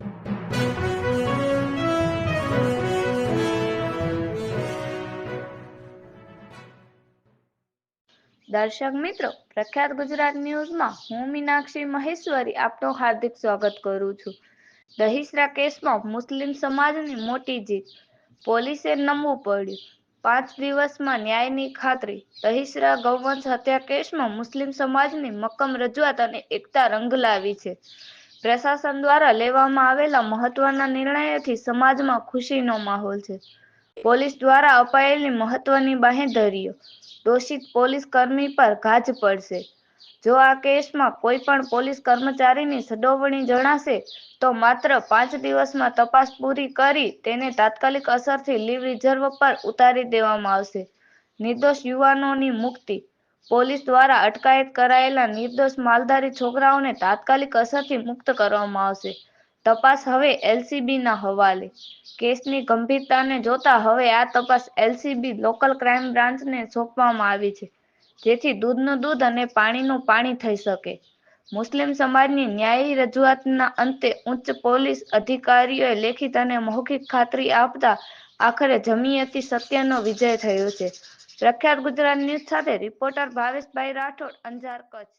દર્શક મિત્રો, પ્રખ્યાત ગુજરાત ન્યૂઝમાં હું મીનાક્ષી મહેશ્વરી આપનું હાર્દિક સ્વાગત કરું છું. દહીસરા કેસમાં મુસ્લિમ સમાજની મોટી જીત, પોલીસે નમવું પડ્યું. 5 દિવસમાં ન્યાયની ખાતરી. દહીસરા ગૌવંશ હત્યા કેસમાં મુસ્લિમ સમાજની મક્કમ રજૂઆત અને એકતા રંગ લાવી છે. પ્રશાસન દ્વારા લેવામાં આવેલા મહત્વના નિર્ણયોથી સમાજમાં ખુશીનો માહોલ છે. પોલીસ દ્વારા અપાયેલી મહત્વની બાંહેધરીઓ. દોષિત પોલીસ કર્મી પર ગાજ પડશે. જો આ કેસમાં કોઈ પણ પોલીસ કર્મચારીની સંડોવણી જણાશે તો માત્ર 5 દિવસમાં તપાસ પૂરી કરી તેને તાત્કાલિક અસરથી લીવ રિઝર્વ પર ઉતારી દેવામાં આવશે. નિર્દોષ યુવાનોની મુક્તિ. પોલીસ દ્વારા અટકાયત કરાયેલા નિર્દોષ માલધારી છોકરાઓને તાત્કાલિક અસરથી મુક્ત કરવામાં આવશે. તપાસ હવે એલસીબીના હવાલે. કેસની ગંભીરતાને જોતા હવે આ તપાસ એલસીબી લોકલ ક્રાઇમ બ્રાન્ચને સોંપવામાં આવી છે, જેથી દૂધનું દૂધ અને પાણીનું પાણી થઈ શકે. મુસ્લિમ સમાજની ન્યાયી રજૂઆતના અંતે ઉચ્ચ પોલીસ અધિકારીઓએ લેખિત અને મૌખિક ખાતરી આપતા આખરે જમીયતી સત્યનો વિજય થયો છે. પ્રખ્યાત ગુજરાત ન્યૂઝ સાથે રિપોર્ટર ભાવેશભાઈ રાઠોડ, અંજાર, કચ્છ.